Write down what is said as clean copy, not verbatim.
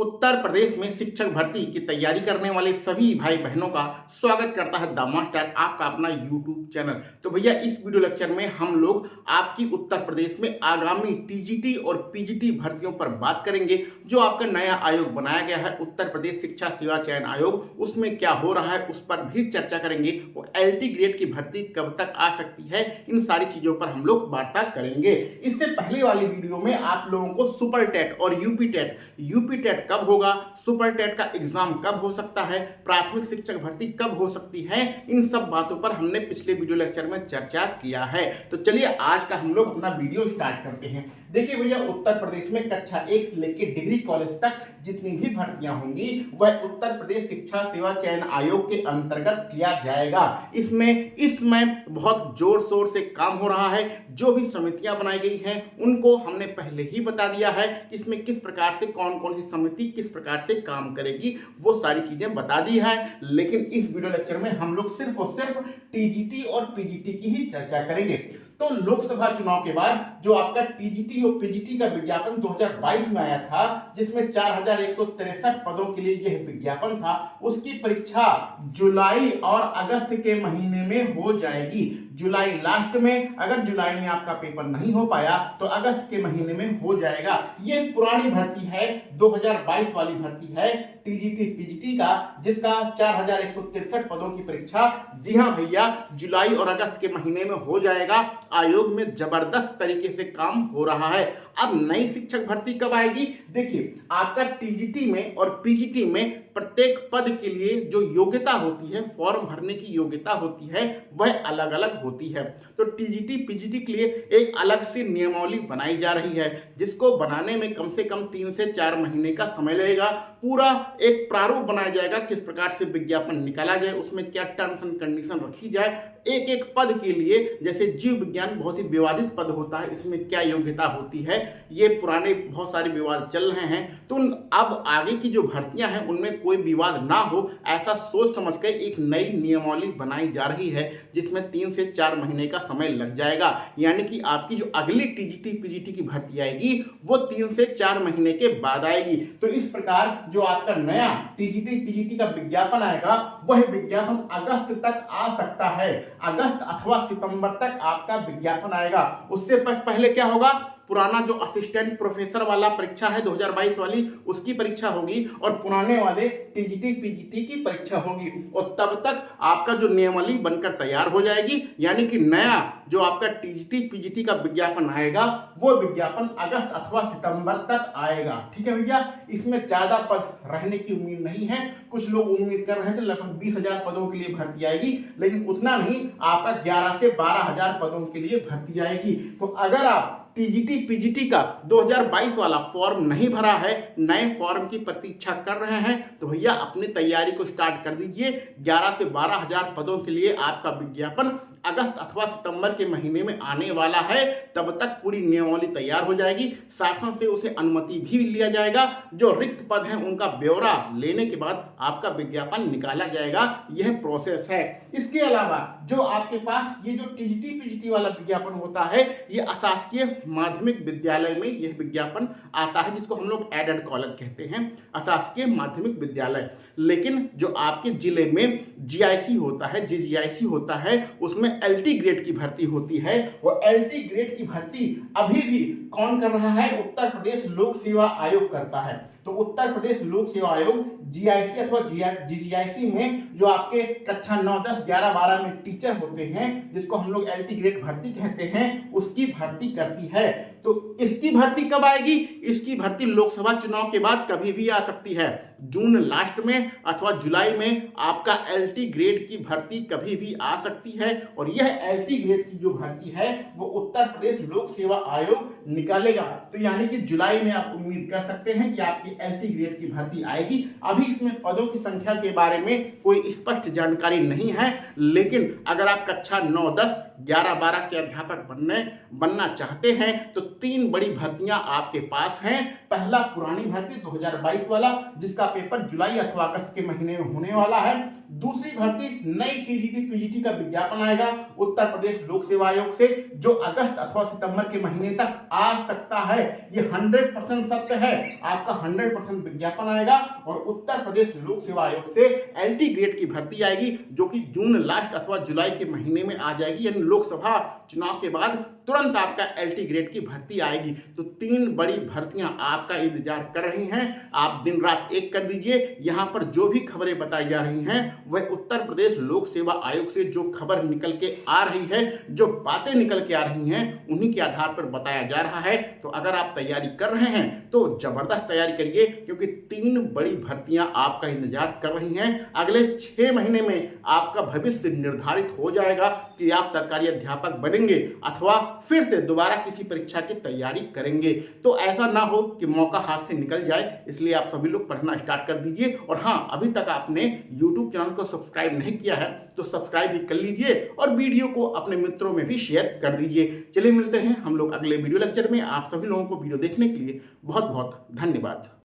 उत्तर प्रदेश में शिक्षक भर्ती की तैयारी करने वाले सभी भाई बहनों का स्वागत करता है द मास्टर, आपका अपना यूट्यूब चैनल। तो भैया इस वीडियो लेक्चर में हम लोग आपकी उत्तर प्रदेश में आगामी टीजीटी और पीजीटी भर्तियों पर बात करेंगे। जो आपका नया आयोग बनाया गया है उत्तर प्रदेश शिक्षा सेवा चयन आयोग, उसमें क्या हो रहा है उस पर भी चर्चा करेंगे। और एलटी ग्रेड की भर्ती कब तक आ सकती है, इन सारी चीजों पर हम लोग वार्ता करेंगे। इससे पहले वाली वीडियो में आप लोगों को सुपर टेट और यूपी टेट कब होगा, सुपर टेट का एग्जाम कब हो सकता है, प्राथमिक शिक्षक भर्ती कब हो सकती है, इन सब बातों पर हमने पिछले वीडियो लेक्चर में चर्चा किया है। तो चलिए आज का हम लोग अपना वीडियो स्टार्ट करते हैं। देखिए भैया, उत्तर प्रदेश में कक्षा 1 से लेकर डिग्री कॉलेज तक जितनी भी भर्तियां होंगी वह उत्तर प्रदेश शिक्षा सेवा चयन आयोग के अंतर्गत किया जाएगा। इसमें इस समय बहुत जोर शोर से काम हो रहा है। जो भी समितियां बनाई गई हैं उनको हमने पहले ही बता दिया है कि इसमें किस प्रकार से कौन कौन सी समिति किस प्रकार से काम करेगी, वो सारी चीजें बता दी है। लेकिन इस वीडियो लेक्चर में हम लोग सिर्फ और सिर्फ टीजीटी और पीजीटी की ही चर्चा करेंगे। तो लोकसभा चुनाव के बाद जो आपका टीजीटी और पीजीटी का विज्ञापन 2022 में आया था, जिसमें 4163 पदों के लिए यह विज्ञापन था, उसकी परीक्षा जुलाई और अगस्त के महीने में हो जाएगी। जुलाई लास्ट में, अगर जुलाई में आपका पेपर नहीं हो पाया तो अगस्त के महीने में हो जाएगा। ये पुरानी भर्ती है, 2022 वाली भर्ती है टीजीटी पीजीटी का, जिसका 4163 पदों की परीक्षा, जी हाँ भैया, जुलाई और अगस्त के महीने में हो जाएगा। आयोग में जबरदस्त तरीके से काम हो रहा है। अब नई शिक्षक भर्ती कब आएगी? देखिए, आपका टीजीटी में और पीजीटी में प्रत्येक पद के लिए जो योग्यता होती है, फॉर्म भरने की योग्यता होती है, वह अलग अलग होती है। तो टीजीटी पीजीटी के लिए एक अलग सी नियमावली बनाई जा रही है, जिसको बनाने में कम से कम 3 से 4 महीने का समय लगेगा। पूरा एक प्रारूप बनाया जाएगा, किस प्रकार से विज्ञापन निकाला जाए, उसमें क्या टर्म्स एंड कंडीशन रखी जाए, एक एक पद के लिए। जैसे जीव विज्ञान बहुत ही विवादित पद होता है, इसमें क्या योग्यता होती है, ये पुराने बहुत सारे विवाद चल रहे हैं। तो अब आगे की जो भर्तियां हैं उनमें कोई विवाद ना हो, ऐसा सोच समझ कर एक नई नियमावली बनाई जा रही है, जिसमें 3 से 4 महीने का समय लग जाएगा। यानी कि आपकी जो अगली टीजीटी पीजीटी की भर्ती आएगी वो 3 से 4 महीने के बाद आएगी। तो इस प्रकार जो आपका नया टीजीटी पीजीटी का विज्ञापन आएगा, वह विज्ञापन अगस्त तक आ सकता है। अगस्त अथवा सितंबर तक आपका विज्ञापन आएगा। उससे पहले क्या होगा, पुराना जो असिस्टेंट प्रोफेसर वाला परीक्षा है 2022 वाली, उसकी परीक्षा होगी और पुराने वाले टीजीटी पीजीटी की परीक्षा होगी। और तब तक आपका जो नियमावली बनकर तैयार हो जाएगी। यानी कि नया जो आपका टीजीटी पीजीटी का विज्ञापन आएगा, वो विज्ञापन अगस्त अथवा सितंबर तक आएगा। ठीक है भैया, इसमें ज्यादा पद रहने की उम्मीद नहीं है। कुछ लोग उम्मीद कर रहे थे लगभग 20,000 पदों के लिए भर्ती आएगी, लेकिन उतना नहीं, आपका 11 से 12,000 पदों के लिए भर्ती आएगी। तो अगर आप टीजीटी पीजीटी का 2022 वाला फॉर्म नहीं भरा है, नए फॉर्म की प्रतीक्षा कर रहे हैं, तो भैया अपनी तैयारी को स्टार्ट कर दीजिए। 11 से 12,000 पदों के लिए आपका विज्ञापन अगस्त अथवा सितंबर के महीने में आने वाला है। तब तक पूरी नियमावली तैयार हो जाएगी, शासन से उसे अनुमति भी लिया जाएगा। जो रिक्त पद हैं उनका ब्यौरा लेने के बाद आपका विज्ञापन निकाला जाएगा। यह प्रोसेस है। इसके अलावा जो आपके पास ये जो टीजीटी पीजीटी वाला विज्ञापन होता है, ये अशासकीय माध्यमिक विद्यालय में यह विज्ञापन आता है, जिसको हम लोग एडेड कॉलेज कहते हैं, अशासकीय माध्यमिक विद्यालय। लेकिन जो आपके जिले में जीआईसी होता है, जीजीआईसी होता है, उसमें एलटी ग्रेड की भर्ती होती है। और एलटी ग्रेड की भर्ती अभी भी कौन कर रहा है? उत्तर प्रदेश लोक सेवा आयोग करता है। तो उत्तर प्रदेश लोक सेवा आयोग जीआईसी अथवा जीजीआईसी में जो आपके कक्षा 9, 10, 11, 12 में टीचर होते हैं, जिसको हम लोग एलटी ग्रेड भर्ती कहते हैं, उसकी भर्ती करती है। तो इसकी भर्ती कब आएगी? इसकी भर्ती लोकसभा चुनाव के बाद कभी भी आ सकती है। जून लास्ट में अथवा जुलाई में आपका एलटी ग्रेड की भर्ती कभी भी आ सकती है। और यह एलटी ग्रेड की जो भर्ती है वो उत्तर प्रदेश लोक सेवा आयोग निकालेगा। तो यानी कि जुलाई में आप उम्मीद कर सकते हैं कि आपकी एलटी ग्रेड की भर्ती आएगी। अभी इसमें पदों की संख्या के बारे में कोई स्पष्ट जानकारी नहीं है, लेकिन अगर आप कक्षा 9, 10, 11-12 के अध्यापक बनना चाहते हैं तो 3 बड़ी भर्तियां आपके पास हैं। पहला पुरानी भर्ती 2022 वाला, जिसका पेपर जुलाई अथवा अगस्त के महीने में होने वाला है। दूसरी भर्ती नई टीजीटी पीजीटी का विज्ञापन आएगा उत्तर प्रदेश लोक सेवा आयोग से, जो अगस्त अथवा सितंबर के महीने तक आ सकता है। ये 100% सत्य है, आपका 100% विज्ञापन आएगा और उत्तर प्रदेश लोक सेवा आयोग से एलटी ग्रेड की भर्ती आएगी, जो कि जून लास्ट अथवा जुलाई के महीने में आ जाएगी। यानी लोकसभा चुनाव के बाद तुरंत आपका एलटी ग्रेड की भर्ती आएगी। तो 3 बड़ी भर्तियां आपका इंतजार कर रही हैं। आप दिन रात एक कर दीजिए। यहां पर जो भी खबरें बताई जा रही हैं वह उत्तर प्रदेश लोक सेवा आयोग से जो खबर निकल के आ रही है, जो बातें निकल के आ रही हैं, उन्हीं के आधार पर बताया जा रहा है। तो अगर आप तैयारी कर रहे हैं तो जबरदस्त तैयारी करिए, क्योंकि 3 बड़ी भर्तियां आपका इंतजार कर रही हैं। अगले 6 महीने में आपका भविष्य निर्धारित हो जाएगा कि आप सरकारी अध्यापक बनेंगे अथवा फिर से दोबारा किसी परीक्षा की तैयारी करेंगे। तो ऐसा ना हो कि मौका हाथ से निकल जाए, इसलिए आप सभी लोग पढ़ना स्टार्ट कर दीजिए। और हाँ, अभी तक आपने YouTube चैनल को सब्सक्राइब नहीं किया है तो सब्सक्राइब भी कर लीजिए और वीडियो को अपने मित्रों में भी शेयर कर दीजिए। चलिए मिलते हैं हम लोग अगले वीडियो लेक्चर में। आप सभी लोगों को वीडियो देखने के लिए बहुत बहुत धन्यवाद।